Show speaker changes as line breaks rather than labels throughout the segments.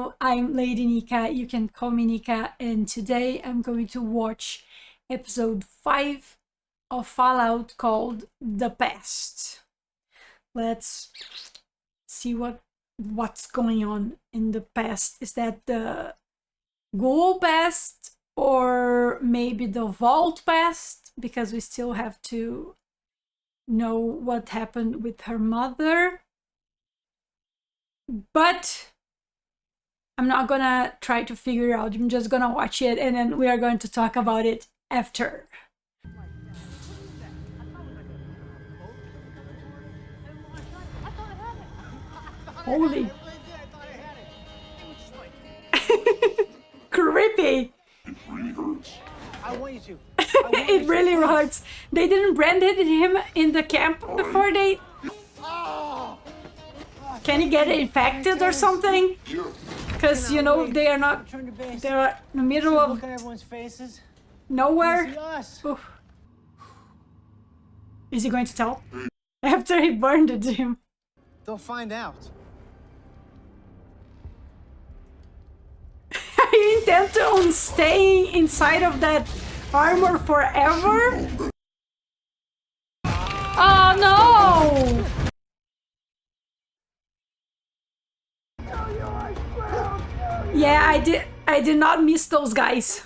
Hello, I'm Lady Nika. You can call me Nika, and today I'm going to watch episode 5 of Fallout called The Past. Let's see what's going on in the past. Is that the Ghoul past or maybe the Vault past? Because we still have to know what happened with her mother. But I'm not gonna try to figure it out. I'm just gonna watch it and then we are going to talk about it after. Holy. Creepy.
I want you to.
It really hurts. They didn't branded him in the camp before they... Can he get infected or something? Because, you know, they are not... They're in the middle of
Look at everyone's faces.
nowhere.
See us.
Oof. Is he going to tell? After he burned him.
They'll find out.
You intend on staying inside of that armor forever? Oh no! Yeah, I did not miss those guys.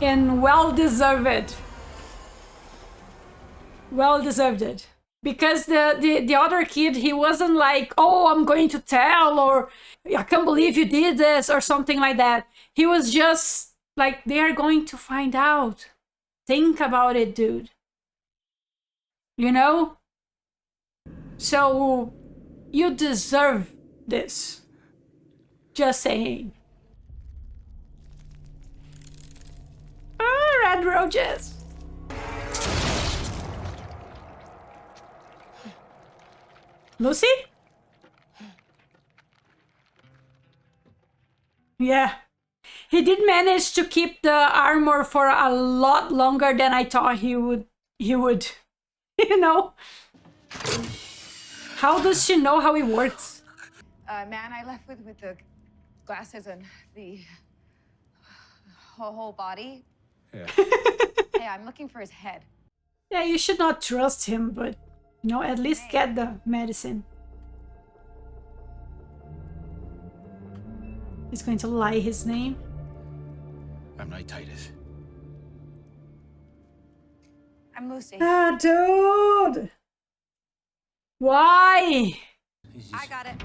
And well deserved. Well deserved. Because the other kid, he wasn't like, oh, I'm going to tell, or I can't believe you did this, or something like that. He was just like, they're going to find out. Think about it, dude. You know? So, you deserve this. Just saying. Ah, red roaches. Lucy? Yeah. He did manage to keep the armor for a lot longer than I thought he would. You know? How does she know how it works?
Man I left with the glasses and the whole body.
Yeah.
Hey, I'm looking for his head.
Yeah, you should not trust him, but, you know, at least get the medicine. He's going to lie his name.
I'm Knight Titus.
I'm Lucy.
Ah, dude! Why?
I got it.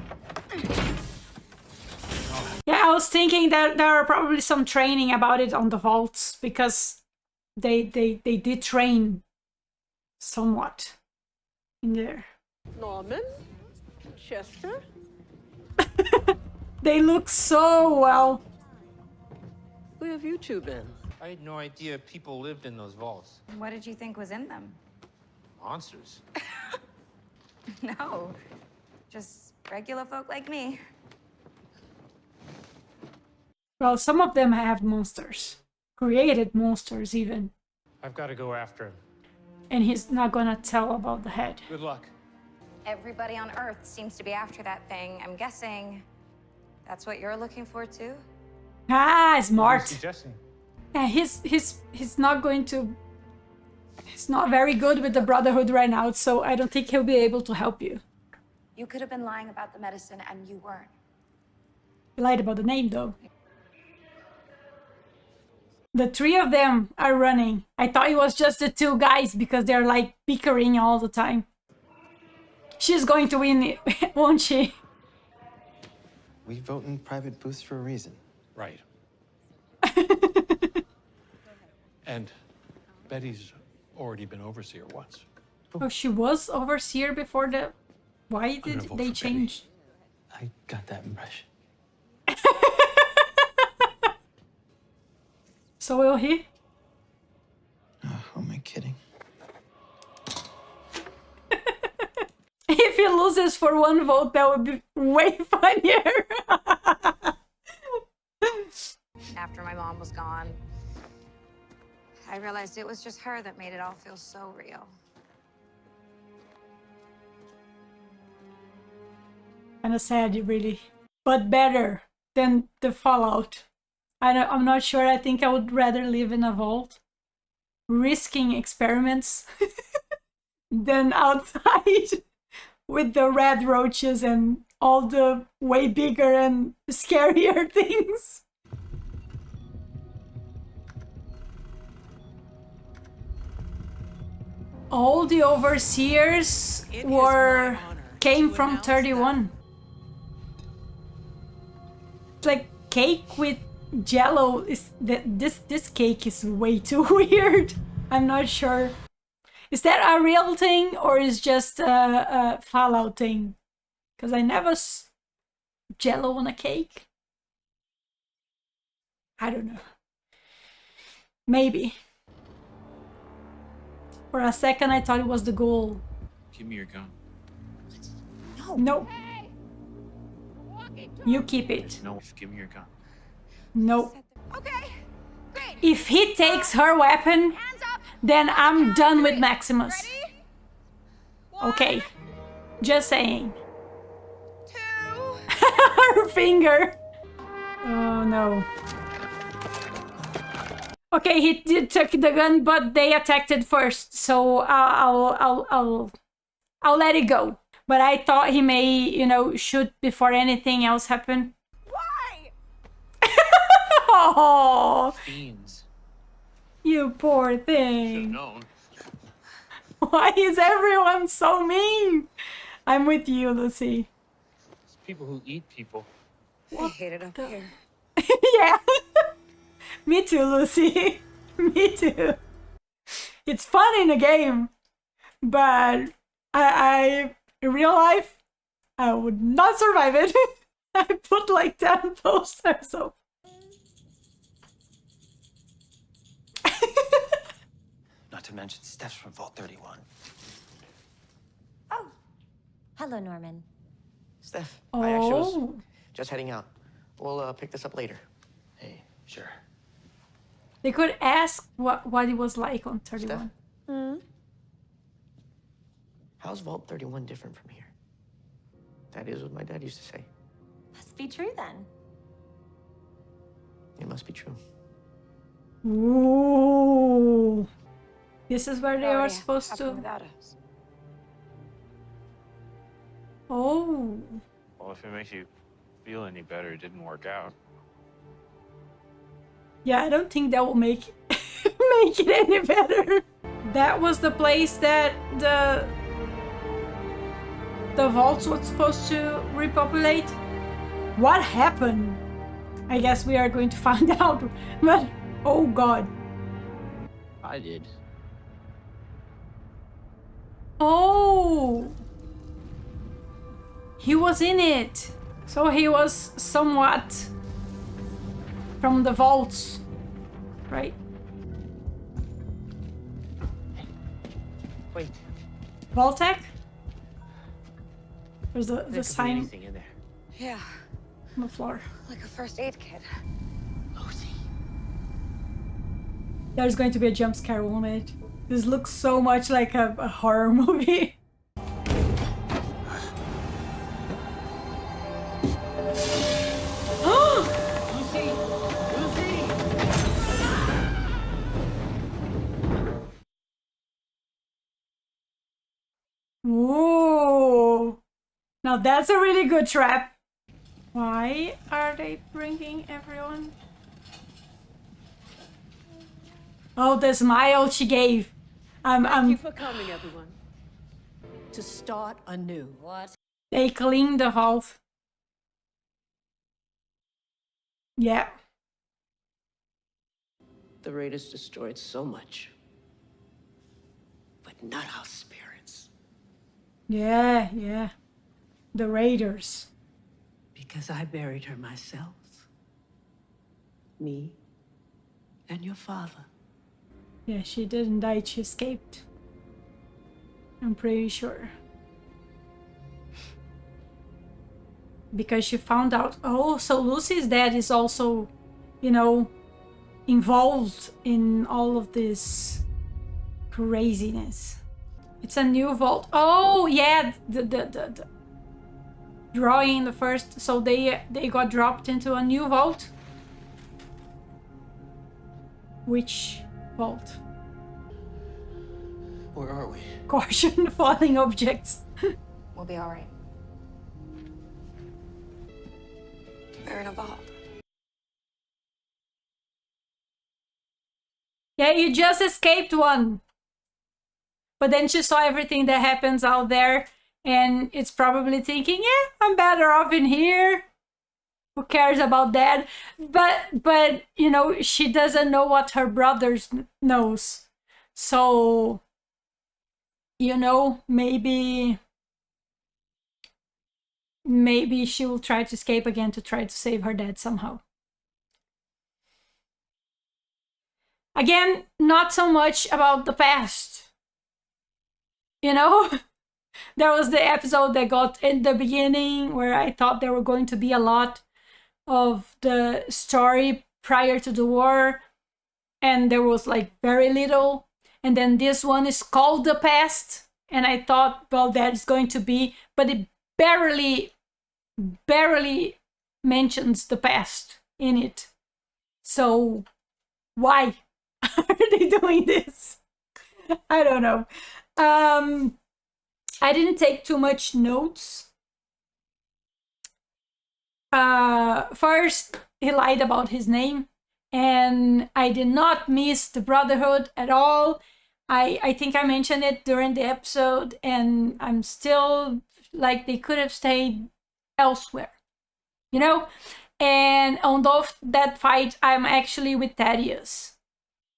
Yeah, I was thinking that there are probably some training about it on the vaults, because they did train somewhat in there.
Norman? Chester?
They look so well.
Where have you two been?
I had no idea people lived in those vaults.
What did you think was in them?
Monsters.
No, just regular folk like me.
Well, some of them have monsters. Created monsters even.
I've got to go after him.
And he's not gonna tell about the head.
Good luck.
Everybody on Earth seems to be after that thing. I'm guessing that's what you're looking for too?
Ah,
What are you
smart.
suggesting?
Yeah, he's not going to... He's not very good with the Brotherhood right now, so I don't think he'll be able to help you.
You could have been lying about the medicine and you weren't.
He lied about the name, though. The three of them are running. I thought it was just the two guys because they're like bickering all the time. She's going to win it, won't she?
We vote in private booths for a reason.
Right. And Betty's already been overseer once.
Oh, she was overseer before the... Why
gonna
did
vote
they
for
change?
I got that impression.
So will he?
Oh, who am I kidding?
If he loses for one vote, that would be way funnier.
After my mom was gone, I realized it was just her that made it all feel so real.
Kind of sad, really. but better than the Fallout. I'm not sure. I think I would rather live in a vault, risking experiments, than outside with the red roaches and all the way bigger and scarier things. All the overseers came from 31. It's like cake with jello. This cake is way too weird. I'm not sure. Is that a real thing or is just a Fallout thing? Because I never jello on a cake. I don't know. Maybe. For a second, I thought it was the goal.
Give me your gun.
No. You keep it.
No, just give me your gun.
No.
Okay, great.
If he takes her weapon,
Hands up.
then I'm done with Maximus.
Ready?
Okay. Just saying.
2.
Her finger. Oh no. Okay, he took the gun, but they attacked it first, so I'll let it go. But I thought he may, you know, shoot before anything else happened.
Why?
Oh,
Fiends.
you poor
Should've
thing.
known.
Why is everyone so mean? I'm with you, Lucy.
It's people who eat people.
I hate it up here.
Yeah. Me too, Lucy. Me too. It's fun in a game, but I in real life, I would not survive it. I put like 10 posters up.
Not to mention Steph's from Vault 31.
Oh, hello, Norman.
Steph, I actually was
Oh,
just heading out. We'll pick this up later. Hey, sure.
they could ask what it was like on 31.
How's Vault 31 different from here? That is what my dad used to say.
Must be true then.
It must be true.
Ooh. This is where they are supposed to.
Without us.
Oh.
Well, if it makes you feel any better, it didn't work out.
Yeah, I don't think that will make make it any better. That was the place that the vaults was supposed to repopulate. What happened? I guess we are going to find out. But oh god.
I did.
Oh. He was in it. So he was somewhat from the vaults, right?
Wait,
Vaultec? There's the
there could be
sign
anything in there.
Yeah,
on the floor.
like a first aid kit.
Lucy.
There's going to be a jump scare moment. This looks so much like a horror movie. Ooh. Now that's a really good trap. Why are they bringing everyone? Oh, the smile she gave.
Thank you for coming, everyone. To start anew.
What?
They cleaned the vault. Yeah.
The Raiders destroyed so much. But not our spirits.
Yeah, yeah. The Raiders.
Because I buried her myself. Me and your father.
Yeah, she didn't die, she escaped. I'm pretty sure. Because she found out, oh, so Lucy's dad is also, you know, involved in all of this craziness. It's a new vault. Oh, yeah, drawing the first, so they got dropped into a new vault. Which vault?
Where are we?
Caution, falling objects.
We'll be all right. We're in a vault.
Yeah, you just escaped one. But then she saw everything that happens out there, and it's probably thinking, yeah, I'm better off in here. Who cares about that? But you know, she doesn't know what her brothers knows. So, you know, maybe she will try to escape again to try to save her dad somehow. Again, not so much about the past. You know, there was the episode that got in the beginning where I thought there were going to be a lot of the story prior to the war, and there was like very little. And then this one is called The Past, and I thought, well, that's going to be, but it barely mentions the past in it. So why are they doing this? I don't know. I didn't take too much notes. First, he lied about his name, and I did not miss the Brotherhood at all. I think I mentioned it during the episode, and I'm still like, they could have stayed elsewhere, you know? And on that fight, I'm actually with Thaddeus.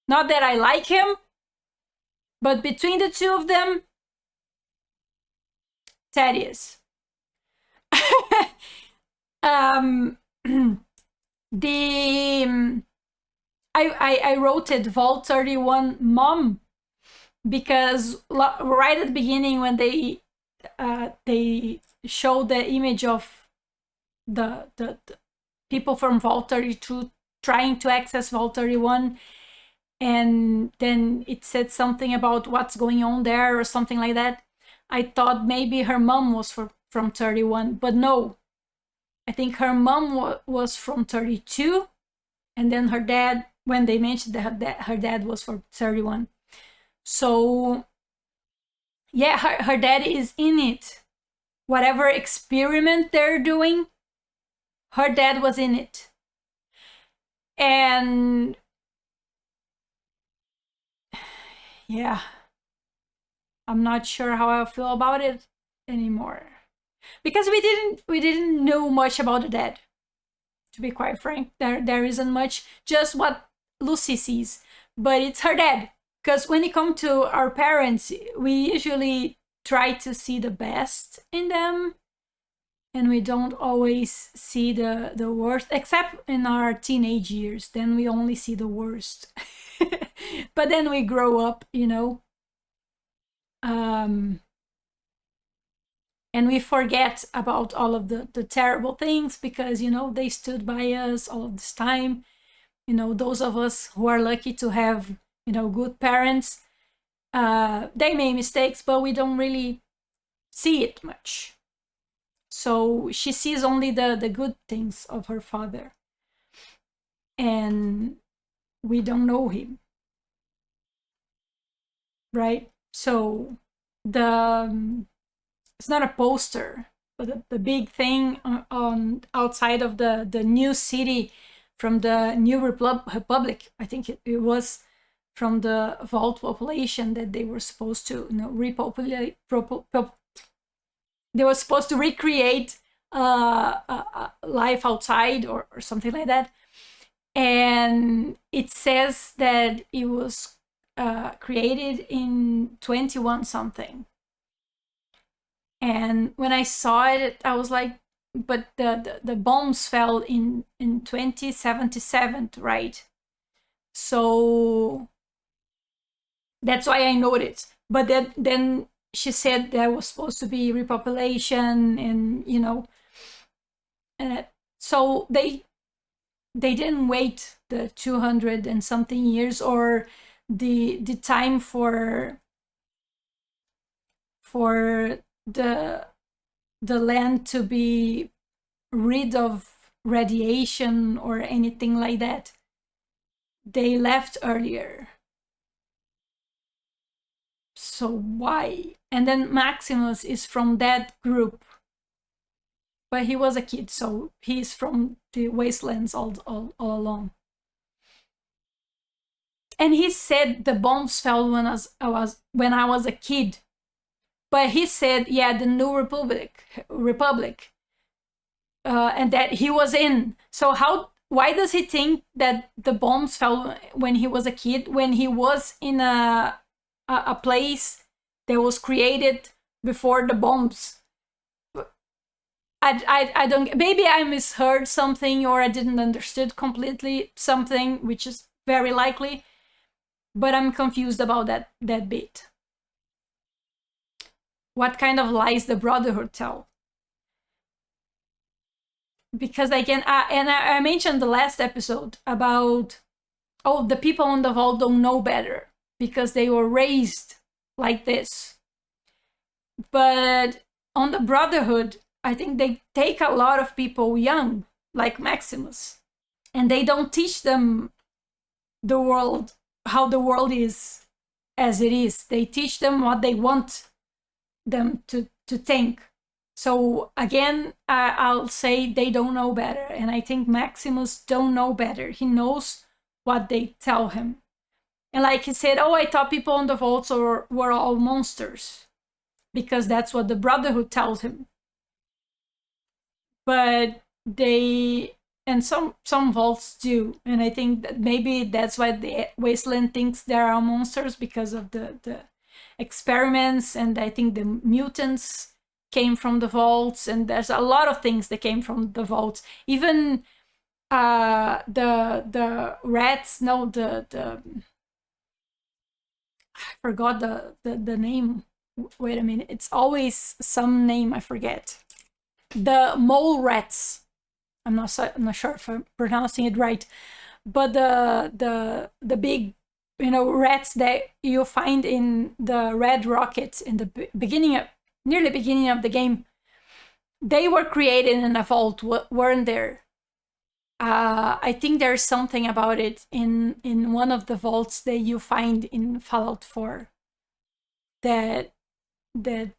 Not that I like him, but between the two of them, Thaddeus. I wrote it Vault 31 Mom, because right at the beginning when they show the image of the people from Vault 32 trying to access Vault 31, and then it said something about what's going on there or something like that. I thought maybe her mom was from 31, but no. I think her mom was from 32, and then her dad, when they mentioned that her dad was from 31. So, yeah, her dad is in it. Whatever experiment they're doing, her dad was in it. And yeah, I'm not sure how I feel about it anymore, because we didn't know much about the dad. To be quite frank, there isn't much, just what Lucy sees, but it's her dad. Because when it comes to our parents, we usually try to see the best in them, and we don't always see the worst, except in our teenage years. Then we only see the worst. But then we grow up, you know. And we forget about all of the terrible things, because, you know, they stood by us all of this time. You know, those of us who are lucky to have, you know, good parents, they made mistakes, but we don't really see it much. So she sees only the good things of her father, and we don't know him, right? So it's not a poster, but the big thing on outside of the new city from the New Republic, I think it was from the Vault population, that they were supposed to, you know, repopulate. They were supposed to recreate life outside or something like that. And it says that it was created in 21 something. And when I saw it, I was like, but the bombs fell in 2077, right? So that's why I noted. But then she said there was supposed to be repopulation, and, you know, so they didn't wait the 200 and something years, or the time for the land to be rid of radiation or anything like that. They left earlier. So why? And then Maximus is from that group. But he was a kid, so he's from the wastelands all along. And he said the bombs fell when I was a kid. But he said, yeah, the New Republic, and that he was in. So why does he think that the bombs fell when he was a kid, when he was in a place that was created before the bombs? I don't, maybe I misheard something, or I didn't understood completely something, which is very likely, but I'm confused about that bit. What kind of lies the Brotherhood tell? Because again, I mentioned the last episode about, oh, the people on the vault don't know better because they were raised like this. But on the Brotherhood, I think they take a lot of people young, like Maximus, and they don't teach them the world, how the world is as it is. They teach them what they want them to think. So again, I'll say they don't know better, and I think Maximus don't know better. He knows what they tell him. And like he said, oh, I thought people on the vaults were all monsters, because that's what the Brotherhood tells him. But they, and some vaults do, and I think that maybe that's why the Wasteland thinks there are monsters, because of the experiments, and I think the mutants came from the vaults, and there's a lot of things that came from the vaults. Even the rats, no, I forgot the name. Wait a minute, it's always some name I forget. The mole rats. I'm not sure if I'm pronouncing it right, but the big, rats that you find in the Red Rocket in the nearly beginning of the game, they were created in a vault, weren't there? I think there's something about it in one of the vaults that you find in Fallout 4 that made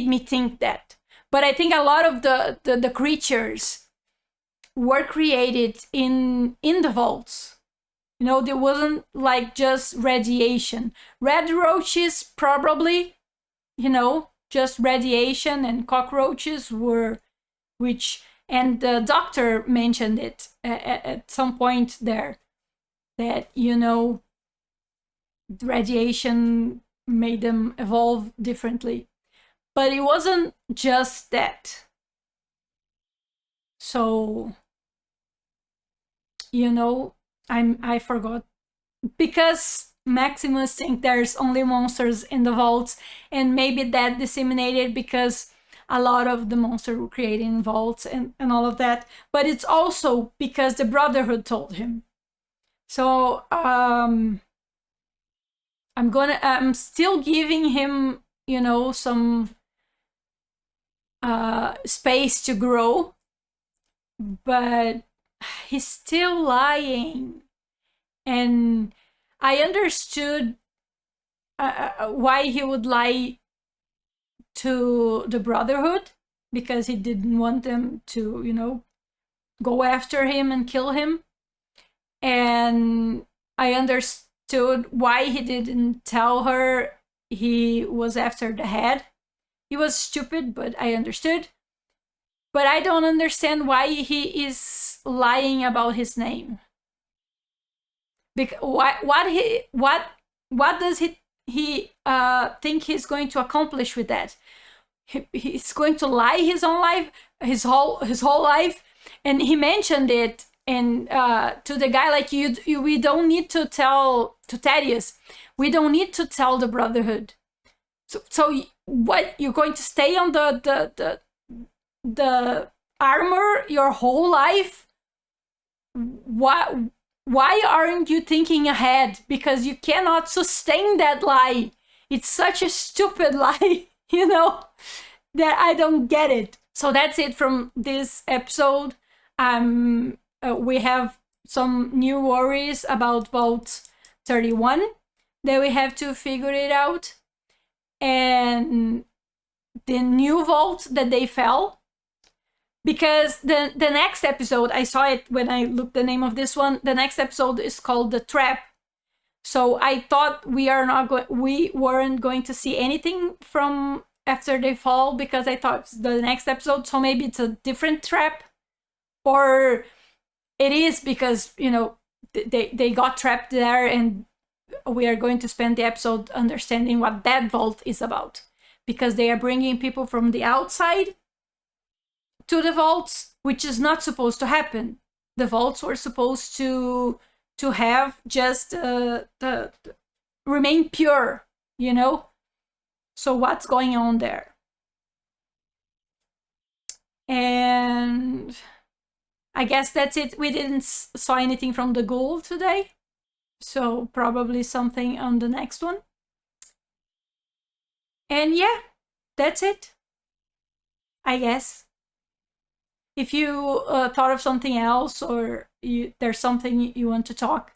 me think that. But I think a lot of the creatures were created in the vaults. There wasn't like just radiation. Red roaches probably, just radiation, and cockroaches were, and the doctor mentioned it at some point there, that, radiation made them evolve differently. But it wasn't just that. So, I forgot. Because Maximus thinks there's only monsters in the vaults, and maybe that disseminated because a lot of the monsters were created in vaults and all of that. But it's also because the Brotherhood told him. So, I'm still giving him, some space to grow, but he's still lying. And I understood why he would lie to the Brotherhood, because he didn't want them to, go after him and kill him. And I understood why he didn't tell her he was after the head. He was stupid, but I understood. But I don't understand why he is lying about his name. Because what does he think he's going to accomplish with that? He's going to lie his whole life, and he mentioned it and to the guy, like, we don't need to tell to Thaddeus. We don't need to tell the Brotherhood. So what, you're going to stay on the armor your whole life? Why aren't you thinking ahead? Because you cannot sustain that lie. It's such a stupid lie, that I don't get it. So that's it from this episode. We have some new worries about Vault 31 that we have to figure it out. And the new vault that they fell, because the next episode, I saw it when I looked the name of this one, the next episode is called The Trap. So I thought we weren't going to see anything from after they fall, because I thought the next episode, so maybe it's a different trap, or it is because, you know, they got trapped there, and we are going to spend the episode understanding what that vault is about, because they are bringing people from the outside to the vaults, which is not supposed to happen. The vaults were supposed to have just the remain pure, you know. So what's going on there? And I guess that's it. We didn't saw anything from the Ghoul today, so probably something on the next one. And yeah, that's it, I guess. If you thought of something else, or there's something you want to talk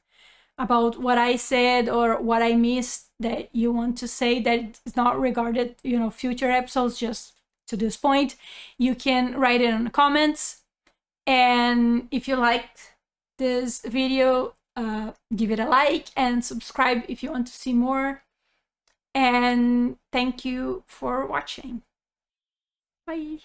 about what I said or what I missed that you want to say that is not regarded, you know, future episodes, just to this point, you can write it in the comments. And if you liked this video, give it a like and subscribe if you want to see more. And thank you for watching. Bye.